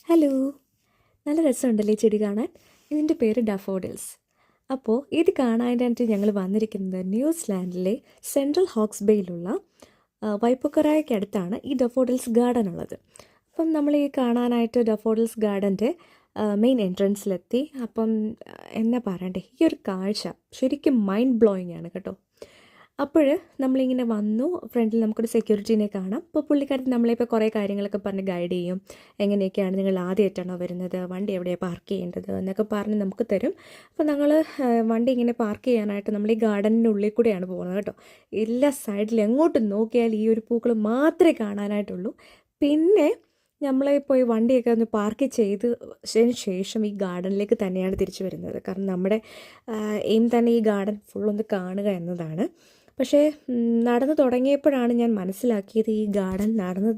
Hello, നല്ല രസമുണ്ടല്ലേ ഈ ചെടി കാണാൻ. ഇതിൻ്റെ പേര് ഡഫോഡിൽസ്. അപ്പോൾ ഇത് കാണാനായിട്ട് ഞങ്ങൾ വന്നിരിക്കുന്നത് ന്യൂസിലാൻഡിലെ സെൻട്രൽ ഹോക്സ് ബേയിലുള്ള വൈപ്പുക്കറായ്ക്ക് അടുത്താണ് ഈ ഡഫോഡിൽസ് ഗാർഡൻ ഉള്ളത്. അപ്പം നമ്മൾ ഈ കാണാനായിട്ട് ഡഫോഡിൽസ് ഗാർഡൻ്റെ മെയിൻ എൻട്രൻസിലെത്തി. അപ്പം എന്നാ പറയണ്ടേ, ഈ ഒരു കാഴ്ച ശരിക്കും മൈൻഡ് ബ്ലോയിങ് ആണ് കേട്ടോ. അപ്പോൾ നമ്മളിങ്ങനെ വന്നു, ഫ്രണ്ടിൽ നമുക്കൊരു സെക്യൂരിറ്റീനെ കാണാം. അപ്പോൾ പുള്ളിക്കാരത്തി നമ്മളിപ്പോൾ കുറേ കാര്യങ്ങളൊക്കെ പറഞ്ഞ് ഗൈഡ് ചെയ്യും. എങ്ങനെയൊക്കെയാണ്, നിങ്ങൾ ആദ്യമായിട്ടാണോ വരുന്നത്, വണ്ടി എവിടെയാണ് പാർക്ക് ചെയ്യേണ്ടത് എന്നൊക്കെ പറഞ്ഞ് നമുക്ക് തരും. അപ്പോൾ ഞങ്ങൾ വണ്ടി ഇങ്ങനെ പാർക്ക് ചെയ്യാനായിട്ട് നമ്മൾ ഈ ഗാർഡനിൻ്റെ ഉള്ളിൽ കൂടെയാണ് പോകുന്നത് കേട്ടോ. എല്ലാ സൈഡിലും എങ്ങോട്ട് നോക്കിയാൽ ഈ ഒരു പൂക്കൾ മാത്രമേ കാണാനായിട്ടുള്ളൂ. പിന്നെ നമ്മൾ പോയി വണ്ടിയൊക്കെ ഒന്ന് പാർക്ക് ചെയ്തതിന് ശേഷം ഈ ഗാർഡനിലേക്ക് തന്നെയാണ് തിരിച്ചു വരുന്നത്. കാരണം നമ്മുടെ എയിം തന്നെ ഈ ഗാർഡൻ ഫുള്ളൊന്ന് കാണുക എന്നതാണ്. പക്ഷേ നടന്നു തുടങ്ങിയപ്പോഴാണ് ഞാൻ മനസ്സിലാക്കിയത് ഈ ഗാർഡൻ നടന്ന്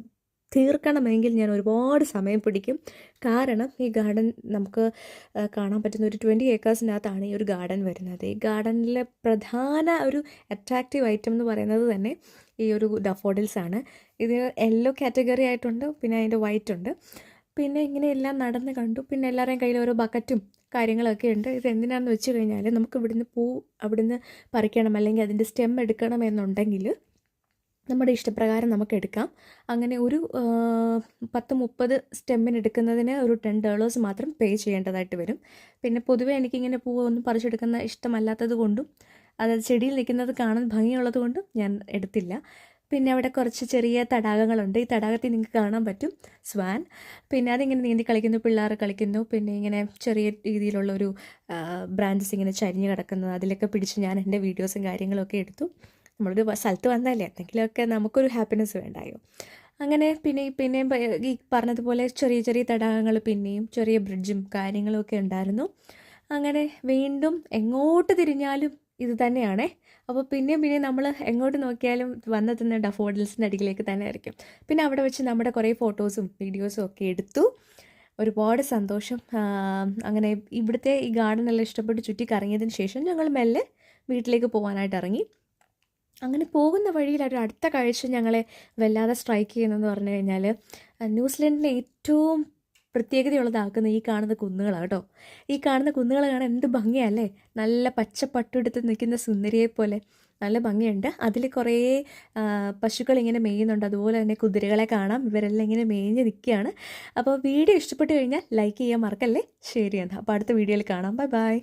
തീർക്കണമെങ്കിൽ ഞാൻ ഒരുപാട് സമയം പിടിക്കും. കാരണം ഈ ഗാർഡൻ നമുക്ക് കാണാൻ പറ്റുന്ന ഒരു 20 ഏക്കേഴ്സിനകത്താണ് ഈ ഒരു ഗാർഡൻ വരുന്നത്. ഈ ഗാർഡനിലെ പ്രധാന ഒരു അട്രാക്റ്റീവ് ഐറ്റം എന്ന് പറയുന്നത് തന്നെ ഈ ഒരു ഡഫോഡിൽസ് ആണ്. ഇത് യെല്ലോ കാറ്റഗറി ആയിട്ടുണ്ട്, പിന്നെ അതിൻ്റെ വൈറ്റ് ഉണ്ട്. പിന്നെ ഇങ്ങനെ എല്ലാം നടന്ന് കണ്ടു. പിന്നെ എല്ലാവരുടെയും കയ്യിൽ ഓരോ ബക്കറ്റും കാര്യങ്ങളൊക്കെ ഉണ്ട്. ഇത് എന്തിനാണെന്ന് വെച്ച് കഴിഞ്ഞാൽ നമുക്ക് ഇവിടുന്ന് അവിടുന്ന് പറിക്കണം, അല്ലെങ്കിൽ അതിൻ്റെ സ്റ്റെം എടുക്കണം എന്നുണ്ടെങ്കിൽ നമ്മുടെ ഇഷ്ടപ്രകാരം നമുക്ക് എടുക്കാം. അങ്ങനെ ഒരു 10-30 സ്റ്റെമ്മിന് എടുക്കുന്നതിന് ഒരു $10 മാത്രം പേ ചെയ്യേണ്ടതായിട്ട് വരും. പിന്നെ പൊതുവേ എനിക്കിങ്ങനെ പൂവൊന്നും പറിച്ചെടുക്കുന്ന ഇഷ്ടമല്ലാത്തത് കൊണ്ടും അതായത് ചെടിയിൽ നിൽക്കുന്നത് കാണാൻ ഭംഗിയുള്ളത് കൊണ്ടും ഞാൻ എടുത്തില്ല. പിന്നെ അവിടെ കുറച്ച് ചെറിയ തടാകങ്ങളുണ്ട്. ഈ തടാകത്തിൽ നിങ്ങൾക്ക് കാണാൻ പറ്റും സ്വാൻ. പിന്നെ അതിങ്ങനെ നീന്തി കളിക്കുന്നു, പിള്ളേർ കളിക്കുന്നു. പിന്നെ ഇങ്ങനെ ചെറിയ രീതിയിലുള്ളൊരു ബ്രാഞ്ചസ് ഇങ്ങനെ ചരിഞ്ഞ് കിടക്കുന്നത്, അതിലൊക്കെ പിടിച്ച് ഞാൻ എൻ്റെ വീഡിയോസും കാര്യങ്ങളൊക്കെ എടുത്തു. നമ്മളൊരു സ്ഥലത്ത് വന്നതല്ലേ, എന്തെങ്കിലുമൊക്കെ നമുക്കൊരു ഹാപ്പിനെസ് വേണ്ടായോ. അങ്ങനെ പിന്നെയും ഈ പറഞ്ഞതുപോലെ ചെറിയ ചെറിയ തടാകങ്ങൾ, പിന്നെയും ചെറിയ ബ്രിഡ്ജും കാര്യങ്ങളൊക്കെ ഉണ്ടായിരുന്നു. അങ്ങനെ വീണ്ടും എങ്ങോട്ട് തിരിഞ്ഞാലും ഇത് തന്നെയാണേ. അപ്പോൾ പിന്നെയും നമ്മൾ എങ്ങോട്ട് നോക്കിയാലും വന്നെത്തുന്ന ഡഫോഡിൽസിൻ്റെ അടിയിലേക്ക് തന്നെ ആയിരിക്കും. പിന്നെ അവിടെ വെച്ച് നമ്മുടെ കുറേ ഫോട്ടോസും വീഡിയോസും ഒക്കെ എടുത്തു. ഒരുപാട് സന്തോഷം. അങ്ങനെ ഇവിടുത്തെ ഈ ഗാർഡനെല്ലാം ഇഷ്ടപ്പെട്ട് ചുറ്റി കറങ്ങിയതിന് ശേഷം ഞങ്ങൾ മെല്ലെ വീട്ടിലേക്ക് പോകാനായിട്ട് ഇറങ്ങി. അങ്ങനെ പോകുന്ന വഴിയിൽ ഒരു അടുത്ത കാഴ്ച ഞങ്ങളെ വല്ലാതെ സ്ട്രൈക്ക് ചെയ്യുന്നതെന്ന് പറഞ്ഞു കഴിഞ്ഞാൽ, ന്യൂസിലൻഡിലെ ഏറ്റവും പ്രത്യേകതയുള്ളതാക്കുന്ന ഈ കാണുന്ന കുന്നുകളാണ് കേട്ടോ. ഈ കാണുന്ന കുന്നുകൾ കാണാൻ എന്ത് ഭംഗിയല്ലേ. നല്ല പച്ച പട്ടെടുത്ത് നിൽക്കുന്ന സുന്ദരിയെ പോലെ നല്ല ഭംഗിയുണ്ട്. അതിൽ കുറേ പശുക്കൾ ഇങ്ങനെ മേയുന്നുണ്ട്. അതുപോലെ തന്നെ കുതിരകളെ കാണാം. ഇവരെല്ലാം ഇങ്ങനെ മേഞ്ഞ് നിൽക്കുകയാണ്. അപ്പോൾ വീഡിയോ ഇഷ്ടപ്പെട്ട് കഴിഞ്ഞാൽ ലൈക്ക് ചെയ്യാൻ മറക്കല്ലേ. ശരി എന്നാൽ അപ്പോൾ അടുത്ത വീഡിയോയിൽ കാണാം. Bye bye.